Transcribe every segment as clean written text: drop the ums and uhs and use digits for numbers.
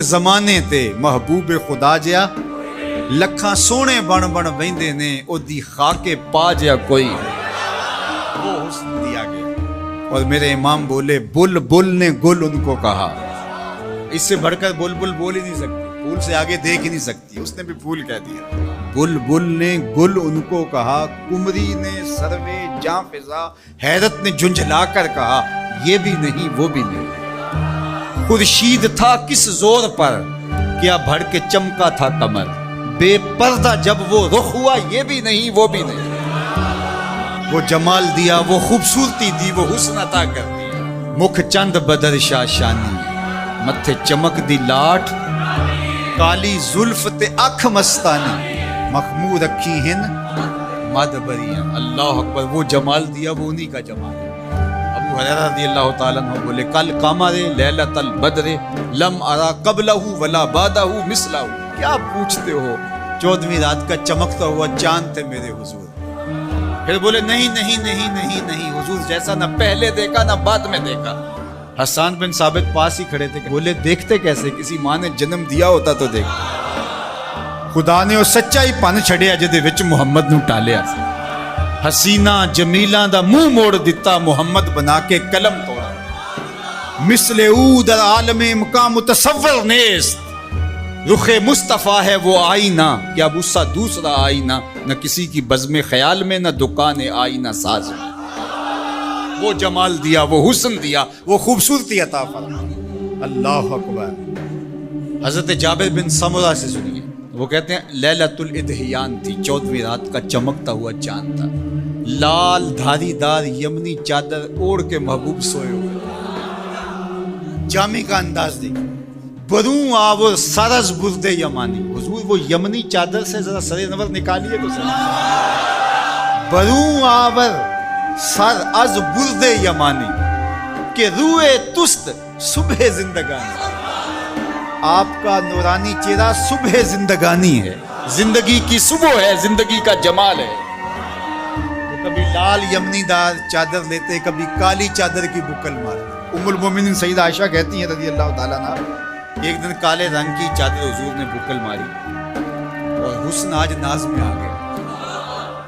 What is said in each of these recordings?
زمانے تے محبوب خدا جیا لکھاں سونے بن بن ویندے نے او دی خاک پا جیا کوئی وہ حسن دیا گیا۔ اور میرے امام بولے بل بل نے گل ان کو کہا، اس سے بڑھ کر بل بل بول ہی نہیں سکتی، پھول سے آگے دیکھ ہی نہیں سکتی، اس نے بھی پھول کہہ دیا۔ بل بل نے گل ان کو کہا، کمری نے سروے جاں فضا حیرت نے جھنجھلا کر کہا یہ بھی نہیں وہ بھی نہیں۔ خورشید تھا کس زور پر کیا بھڑ کے چمکا تھا کمر، بے پردہ جب وہ رخ ہوا یہ بھی نہیں وہ بھی نہیں۔ وہ جمال دیا وہ خوبصورتی دی وہ حسن عطا کر دیا، مکھ چند بدر شاشانی متھے چمک دی لاٹ، کالی زلف تے اکھ مستانی مخمور رکھی ہن مد بریاں۔ اللہ اکبر، وہ جمال دیا وہ انہی کا جمال ہے۔ ابو ہریرہ رضی اللہ تعالیٰ عنہ بولے کل قمر لیلۃ البدر لم ارا قبلہ ولا بعدہ مثلہ۔ کیا پوچھتے ہو، 14ویں رات کا چمکتا ہوا چاند تھے میرے حضور۔ پھر بولے نہیں نہیں نہیں نہیں نہیں، حضور جیسا نہ پہلے دیکھا نہ بعد میں دیکھا۔ حسان بن ثابت پاس ہی کھڑے تھے، بولے دیکھتے کیسے، کسی ماں نے جنم دیا ہوتا تو دیکھ۔ خدا نے وہ سچائی پن چھڑیا جدے وچ محمد نو ٹالیا سی۔ حسینہ جمیلاں دا منہ موڑ دتا محمد بنا کے قلم توڑا۔ مثل او در عالم مقام متصور نیست، رخ مصطفیٰ ہے وہ آئینہ، کیا اب اس سا دوسرا آئینہ، نہ کسی کی بزم خیال میں نہ دکان آئینہ ساز میں۔ وہ جمال دیا وہ حسن دیا وہ خوبصورتی عطا فرمائی۔ اللہ اکبر۔ حضرت جابر بن سمرہ سے سنیے، وہ کہتے ہیں لیلۃ الادحیان تھی، 14ویں رات کا چمکتا ہوا چاند تھا، لال دھاری دار یمنی چادر اوڑھ کے محبوب سوئے ہوئے، جامع کا انداز دیکھ، بروں آور سرز برد یمانی۔ حضور وہ یمنی چادر سے ذرا سر نور نکالیے تو سر، بروں آور سر از برد یمانی کہ روئے تست صبح زندگانی۔ آپ کا نورانی چہرہ صبح زندگانی ہے، زندگی کی صبح ہے، زندگی کا جمال ہے۔ تو کبھی لال یمنی دار چادر لیتے، کبھی کالی چادر کی بکل مارتے۔ ام المومنین سیدہ عائشہ کہتی ہیں رضی اللہ تعالیٰ عنہ، ایک دن کالے رنگ کی چادر حضور نے بکل ماری اور حسن آج ناز میں آ گیا۔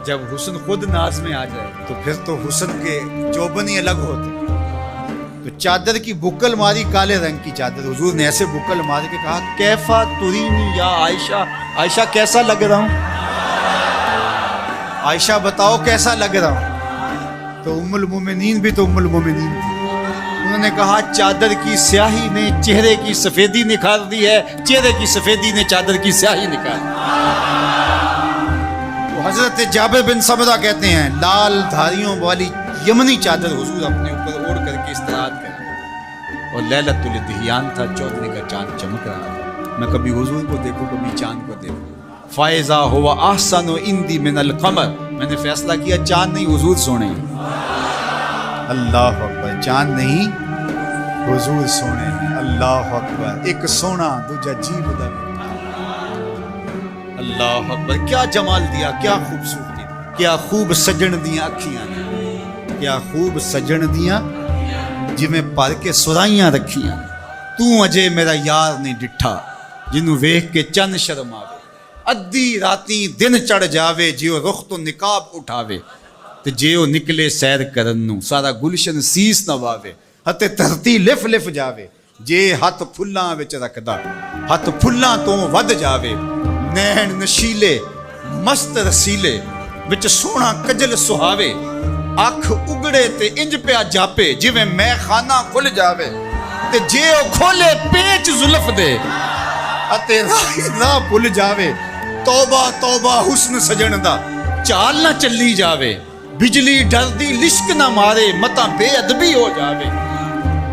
جب حسن خود ناز میں آ جائے تو پھر تو حسن کے چوبن ہی الگ ہوتے۔ تو چادر کی بکل ماری، کالے رنگ کی چادر، حضور نے ایسے بکل مار کے کہا کیفا ترینی یا عائشہ، عائشہ کیسا لگ رہا ہوں، عائشہ بتاؤ کیسا لگ رہا ہوں۔ تو ام المومنین بھی تو ام المومنین تھی، انہوں نے کہا چادر کی سیاہی نے چہرے کی سفیدی نکھار دی ہے، چہرے کی سفیدی نے چادر کی سیاہی نکال دی۔ حضرت جابر بن سمرہ کہتے ہیں لال دھاریوں والی یمنی چادر حضور اپنے اوپر اوڑھ کر کے استراحت کرتے، اور لیلۃ الادحیان تھا، 14ویں کا چاند چمک رہا تھا۔ میں کبھی حضور کو دیکھوں کبھی چاند کو دیکھوں۔ فائزہ ہوا احسن عندی من القمر، میں نے فیصلہ کیا چاند نہیں حضور سونے۔ اللہ اکبر، چاند نہیں حضور سونے ہیں۔ اللہ اکبر، ایک سونا دوجا جیب دا۔ اللہ اکبر، کیا جمال دیا، کیا خوبصورتی، کیا خوب سجن دیاں اکھیاں نے، کیا خوب سجن دیاں جویں پر کے سرائیاں رکھیاں۔ تو اجے میرا یار نہیں ڈٹھا جنوں ویکھ کے چند شرم آوے، ادھی راتی دن چڑھ جاوے جیو رخ تو نقاب اٹھاوے، تے جے او نکلے سیر کرن نوں سارا گلشن سیس نہ واوے، ہتے دھرتی لف لف جاوے، جے ہاتھ پھلاں وچ رکھدا ہاتھ پھلاں تو ود جاوے، نین نشیلے مست رسیلے وچ سونا کجل سہاوے، اکھ اگڑے تے انج پیا جاپے جویں میں خانہ کھل جاوے، تے جے او کھولے پیچ زلف دے اتے راہ بھل جاوے، توبہ توبہ حسن سجن دا چال نہ چلی جاوے، بجلی ڈر دی لشک نہ مارے متا بے ادبی ہو جاوے،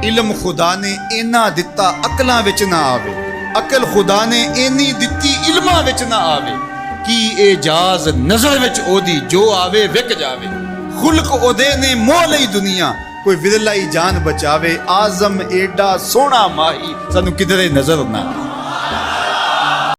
علم خدا نے اینا دتا عقلاں وچ نہ آوے، عقل خدا نے اینی دتی علماں وچ نہ آوے، کی اعجاز نظر وچ او دی جو آوے وک جاوے، خلق او دے نے مول ہی دنیا کوئی ورلا ہی جان بچاوے، آزم ایڈا سونا ماہی سانو کدھرے نظر نہ